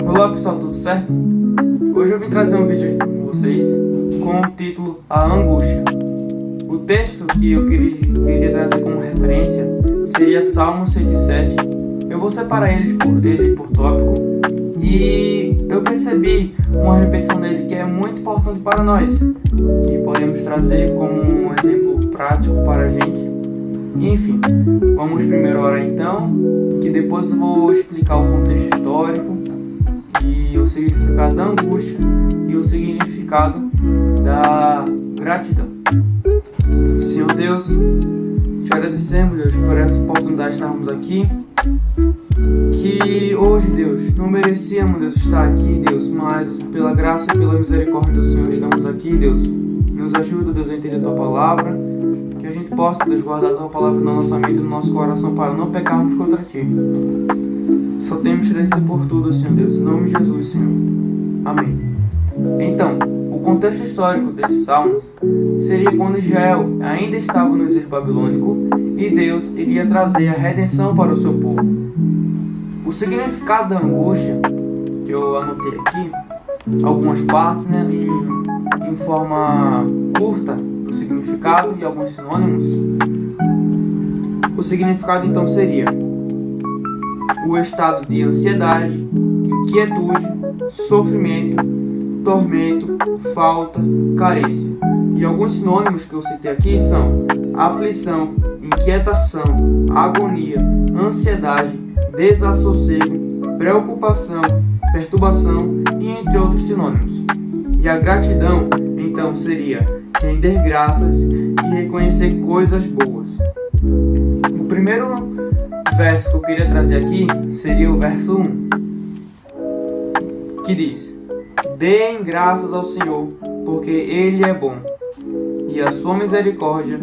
Olá pessoal, tudo certo? Hoje eu vim trazer um vídeo aqui com vocês com o título A Angústia. O texto que eu queria trazer como referência seria Salmo 107. Eu vou separar ele por tópico e eu percebi uma repetição dele que é muito importante para nós, que podemos trazer como um exemplo prático para a gente. Enfim, vamos primeiro orar então, que depois eu vou explicar o contexto histórico e o significado da angústia e o significado da gratidão. Senhor Deus, te agradecemos, Deus, por essa oportunidade de estarmos aqui, que hoje, Deus, não merecíamos, Deus, estar aqui, Deus, mas pela graça e pela misericórdia do Senhor estamos aqui, Deus. Nos ajuda, Deus, a entender a Tua Palavra, que a gente possa, Deus, guardar a Tua Palavra na nossa mente e no nosso coração para não pecarmos contra Ti. Só temos que agradecer por tudo, Senhor Deus. Em nome de Jesus, Senhor. Amém. Então, o contexto histórico desses salmos seria quando Israel ainda estava no exílio babilônico e Deus iria trazer a redenção para o seu povo. O significado da angústia, que eu anotei aqui, algumas partes, em forma curta do significado e alguns sinônimos. O significado então seria o estado de ansiedade, inquietude, sofrimento, tormento, falta, carência. E alguns sinônimos que eu citei aqui são aflição, inquietação, agonia, ansiedade, desassossego, preocupação, perturbação e entre outros sinônimos. E a gratidão, então, seria render graças e reconhecer coisas boas. O primeiro verso que eu queria trazer aqui seria o verso 1, que diz: Deem graças ao Senhor, porque Ele é bom, e a sua misericórdia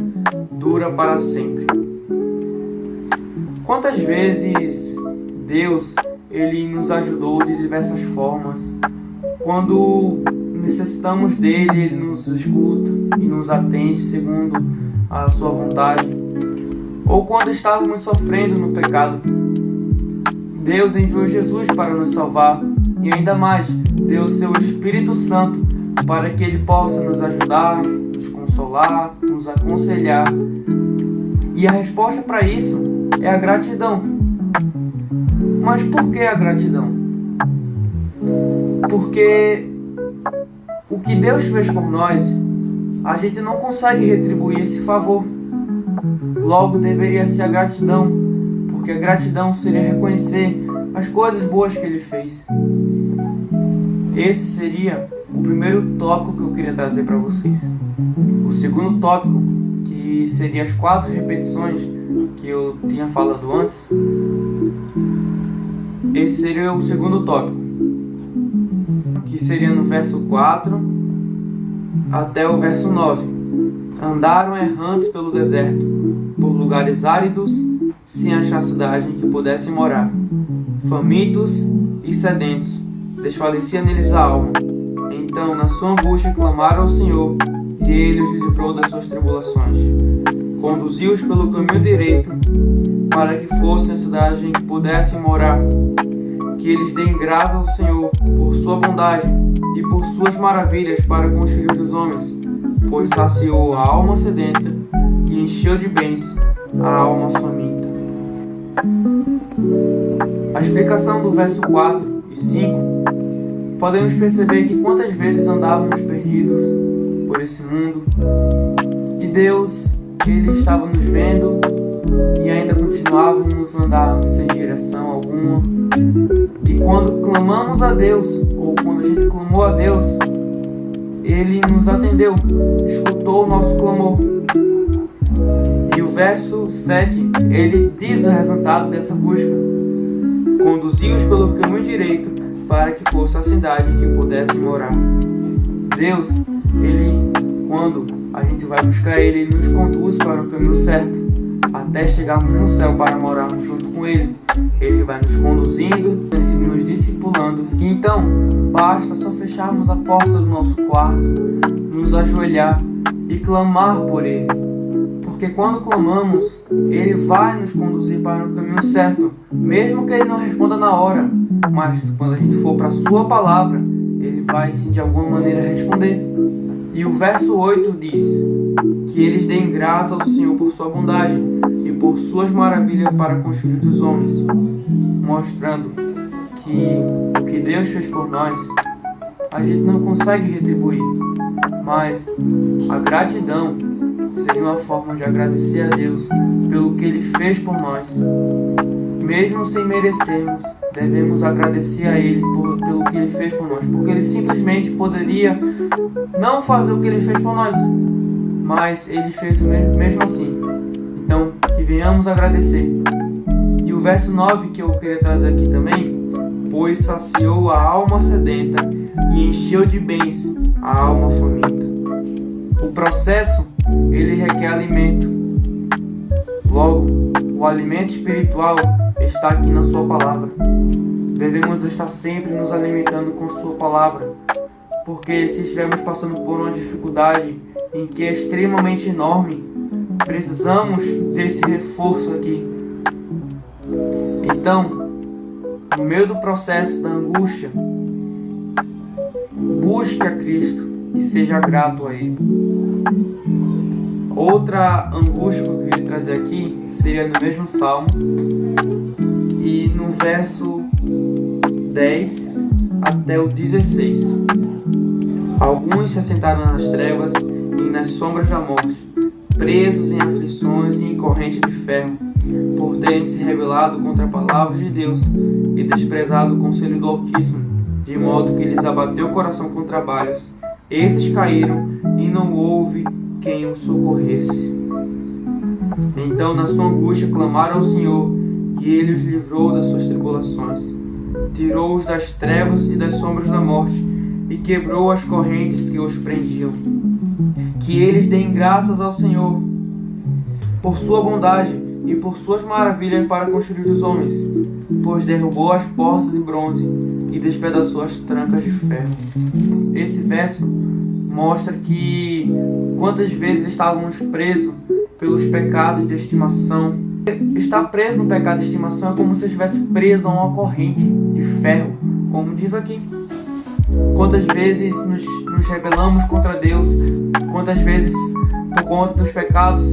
dura para sempre. Quantas vezes Deus Ele nos ajudou de diversas formas. Quando necessitamos dele, Ele nos escuta e nos atende segundo a sua vontade. Ou quando estávamos sofrendo no pecado, Deus enviou Jesus para nos salvar e ainda mais deu o seu Espírito Santo para que Ele possa nos ajudar, nos consolar, nos aconselhar. E a resposta para isso é a gratidão. Mas por que a gratidão? Porque o que Deus fez por nós, a gente não consegue retribuir esse favor. Logo deveria ser a gratidão, porque a gratidão seria reconhecer as coisas boas que Ele fez. Esse seria o primeiro tópico que eu queria trazer para vocês. O segundo tópico, que seria as 4 repetições que eu tinha falado antes, esse seria o segundo tópico, que seria no verso 4 até o verso 9. Andaram errantes pelo deserto, por lugares áridos, sem achar cidade em que pudessem morar. Famintos e sedentos, desfalecia neles a alma. Então, na sua angústia, clamaram ao Senhor, e Ele os livrou das suas tribulações. Conduziu-os pelo caminho direito, para que fossem a cidade em que pudessem morar. Que eles deem graças ao Senhor por sua bondade e por suas maravilhas para com os filhos dos homens, pois saciou a alma sedenta e encheu de bens a alma faminta. A explicação do verso 4 e 5, podemos perceber que quantas vezes andávamos perdidos por esse mundo e Deus, Ele estava nos vendo e ainda continuávamos a andar sem direção alguma. E quando clamamos a Deus, ou quando a gente clamou a Deus, Ele nos atendeu, escutou o nosso clamor. E o verso 7, ele diz o resultado dessa busca: conduziu-os pelo caminho direito, para que fosse a cidade em que pudessem morar. Deus, Ele, quando a gente vai buscar Ele nos conduz para o caminho certo, até chegarmos no céu para morarmos junto com Ele. Ele vai nos conduzindo e nos discipulando. E então, basta só fecharmos a porta do nosso quarto, nos ajoelhar e clamar por Ele. Porque quando clamamos, Ele vai nos conduzir para o caminho certo, mesmo que Ele não responda na hora. Mas quando a gente for para a Sua palavra, Ele vai sim de alguma maneira responder. E o verso 8 diz que eles deem graças ao Senhor por sua bondade e por suas maravilhas para com os filhos dos homens, mostrando que o que Deus fez por nós, a gente não consegue retribuir, mas a gratidão seria uma forma de agradecer a Deus pelo que Ele fez por nós. Mesmo sem merecermos, devemos agradecer a Ele pelo que Ele fez por nós, porque Ele simplesmente poderia não fazer o que Ele fez por nós, mas Ele fez mesmo assim. Então, que venhamos agradecer. E o verso 9 que eu queria trazer aqui também: pois saciou a alma sedenta e encheu de bens a alma faminta. O processo, ele requer alimento. Logo, o alimento espiritual está aqui na Sua palavra. Devemos estar sempre nos alimentando com Sua palavra, porque se estivermos passando por uma dificuldade em que é extremamente enorme, precisamos desse reforço aqui. Então, no meio do processo da angústia, busque a Cristo e seja grato a Ele. Outra angústia que eu queria trazer aqui seria no mesmo Salmo, e no verso 10 até o 16. Alguns se assentaram nas trevas e nas sombras da morte, presos em aflições e em corrente de ferro, por terem se rebelado contra a palavra de Deus e desprezado o conselho do Altíssimo, de modo que lhes abateu o coração com trabalhos. Esses caíram e não houve quem os socorresse. Então, na sua angústia, clamaram ao Senhor, e Ele os livrou das suas tribulações. Tirou-os das trevas e das sombras da morte, e quebrou as correntes que os prendiam. Que eles deem graças ao Senhor por sua bondade e por suas maravilhas para com os filhos dos homens, pois derrubou as portas de bronze e despedaçou as trancas de ferro. Esse verso mostra que quantas vezes estávamos presos pelos pecados de estimação. Estar preso no pecado de estimação é como se estivesse preso a uma corrente de ferro, como diz aqui. Quantas vezes nos rebelamos contra Deus, quantas vezes por conta dos pecados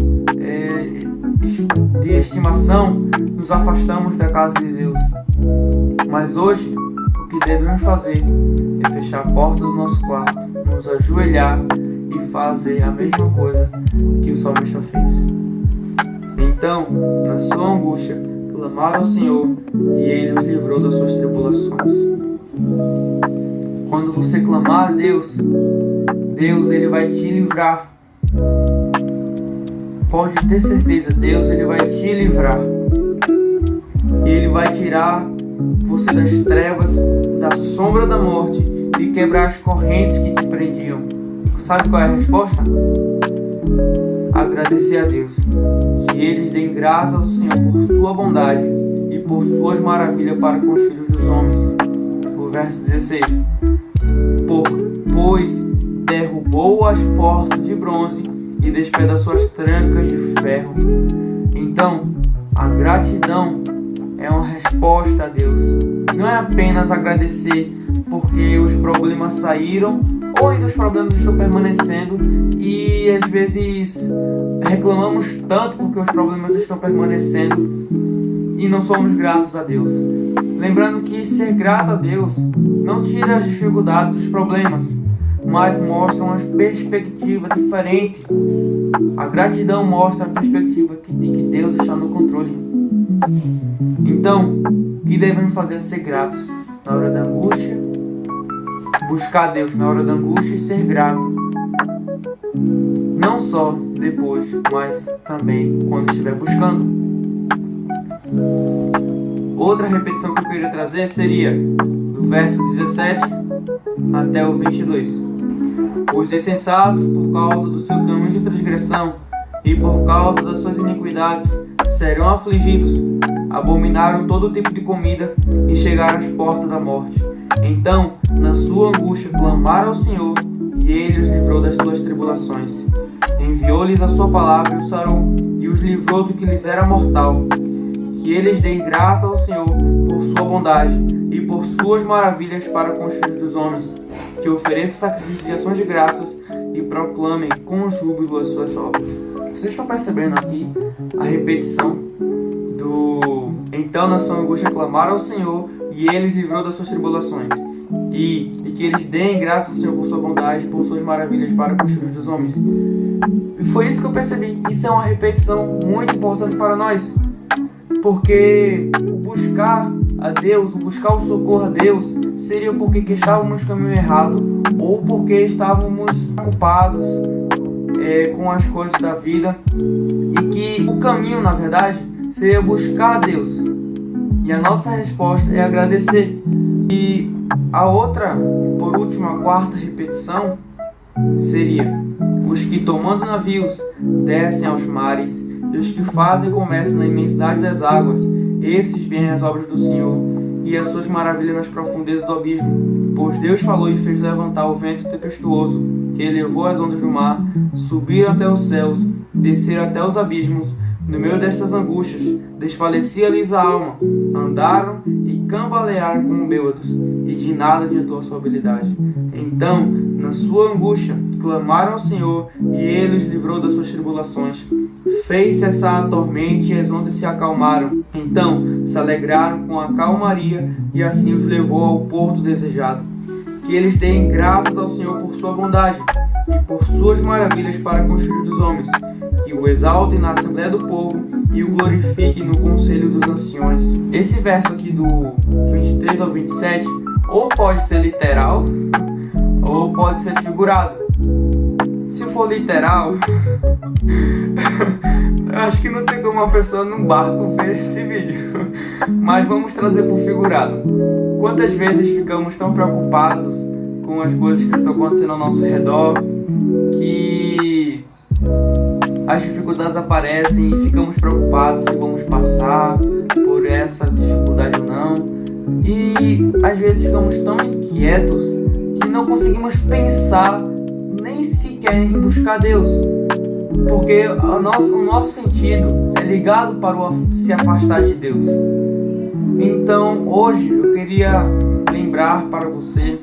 de estimação nos afastamos da casa de Deus. Mas hoje, o que devemos fazer é fechar a porta do nosso quarto, nos ajoelhar e fazer a mesma coisa que o salmista fez. Então, na sua angústia, clamaram ao Senhor e Ele os livrou das suas tribulações. Quando você clamar a Deus, Ele vai te livrar. Pode ter certeza, Deus, Ele vai te livrar. E Ele vai tirar você das trevas, da sombra da morte e quebrar as correntes que te prendiam. Sabe qual é a resposta? Agradecer a Deus. Que eles deem graças ao Senhor por sua bondade e por suas maravilhas para com os filhos dos homens. O verso 16. Pois derrubou as portas de bronze e despedaçou as trancas de ferro. Então, a gratidão é uma resposta a Deus. Não é apenas agradecer porque os problemas saíram ou ainda os problemas estão permanecendo e às vezes reclamamos tanto porque os problemas estão permanecendo e não somos gratos a Deus. Lembrando que ser grato a Deus não tira as dificuldades, os problemas, mas mostra uma perspectiva diferente. A gratidão mostra a perspectiva de que Deus está no controle. Então, o que devemos fazer é ser gratos na hora da angústia, buscar Deus na hora da angústia e ser grato. Não só depois, mas também quando estiver buscando. Outra repetição que eu queria trazer seria do verso 17 até o 22. Os insensatos, por causa do seu caminho de transgressão e por causa das suas iniquidades, serão afligidos. Abominaram todo tipo de comida e chegaram às portas da morte. Então, na sua angústia, clamaram ao Senhor, e Ele os livrou das suas tribulações. Enviou-lhes a sua palavra e os sarou, e os livrou do que lhes era mortal. Que eles deem graça ao Senhor por sua bondade e por suas maravilhas para com os filhos dos homens. Que ofereçam sacrifício de ações de graças e proclamem com júbilo as suas obras. Vocês estão percebendo aqui a repetição do então na sua angústia clamaram ao Senhor e Ele os livrou das suas tribulações. E que eles deem graças ao Senhor por sua bondade e por suas maravilhas para com os filhos dos homens. E foi isso que eu percebi. Isso é uma repetição muito importante para nós. Porque o buscar a Deus, o buscar o socorro a Deus, seria porque estávamos no caminho errado ou porque estávamos ocupados com as coisas da vida, e que o caminho, na verdade, seria buscar a Deus. E a nossa resposta é agradecer. E a outra, por último, a quarta repetição seria: os que tomando navios descem aos mares, e os que fazem comércio na imensidade das águas, esses veem as obras do Senhor e as suas maravilhas nas profundezas do abismo. Pois Deus falou e fez levantar o vento tempestuoso, que elevou as ondas do mar, subiram até os céus, desceram até os abismos. No meio dessas angústias, desfalecia-lhes a alma, andaram e cambalearam como bêbados, e de nada adiantou a sua habilidade. Então, na sua angústia, clamaram ao Senhor, e Ele os livrou das suas tribulações. Fez cessar a tormenta e as ondas se acalmaram. Então, se alegraram com a calmaria, e assim os levou ao porto desejado. Que eles deem graças ao Senhor por sua bondade, e por suas maravilhas para com os filhos dos homens. Que o exaltem na Assembleia do Povo e o glorifiquem no Conselho dos Anciões. Esse verso aqui do 23 ao 27 ou pode ser literal ou pode ser figurado. Se for literal, eu acho que não tem como uma pessoa num barco ver esse vídeo. Mas vamos trazer para o figurado. Quantas vezes ficamos tão preocupados com as coisas que estão acontecendo ao nosso redor que as dificuldades aparecem e ficamos preocupados se vamos passar por essa dificuldade ou não. E às vezes ficamos tão inquietos que não conseguimos pensar nem sequer em buscar Deus. Porque o nosso sentido é ligado para se afastar de Deus. Então hoje eu queria lembrar para você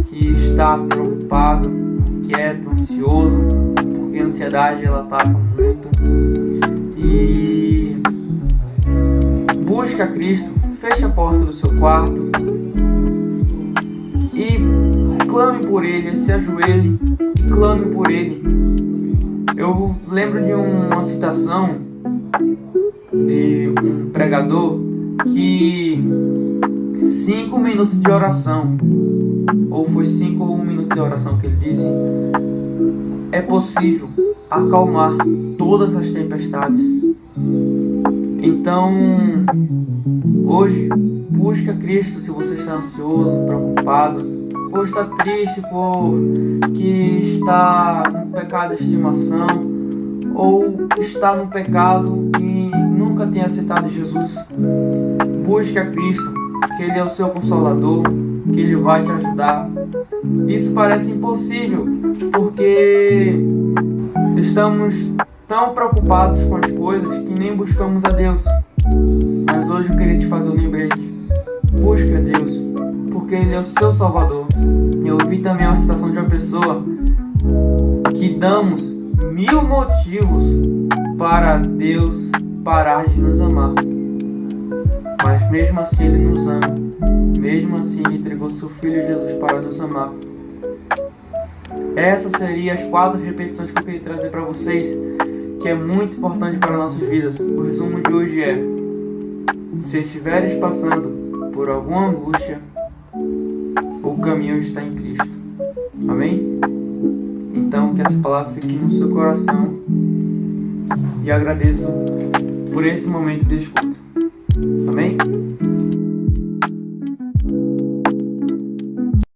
que está preocupado, inquieto, ansioso, porque a ansiedade ela ataca muito, e busca a Cristo, feche a porta do seu quarto e clame por Ele, se ajoelhe e clame por Ele. Eu lembro de uma citação de um pregador que 5 minutos de oração, ou foi 5 ou 1 minuto de oração que ele disse, é possível acalmar todas as tempestades. Então, hoje, busque a Cristo se você está ansioso, preocupado, ou está triste porque está no pecado de estimação, ou está no pecado e nunca tem aceitado Jesus. Busque a Cristo, que Ele é o seu consolador, que Ele vai te ajudar. Isso parece impossível, porque estamos tão preocupados com as coisas que nem buscamos a Deus. Mas hoje eu queria te fazer um lembrete. Busque a Deus, porque Ele é o seu Salvador. Eu ouvi também uma citação de uma pessoa que damos 1000 motivos para Deus parar de nos amar. Mas mesmo assim Ele nos ama. Mesmo assim Ele entregou seu Filho Jesus para nos amar. Essas seriam as 4 repetições que eu queria trazer para vocês, que é muito importante para nossas vidas. O resumo de hoje é: se estiveres passando por alguma angústia, o caminho está em Cristo. Amém? Então que essa palavra fique no seu coração, e agradeço por esse momento de escuta. Amém?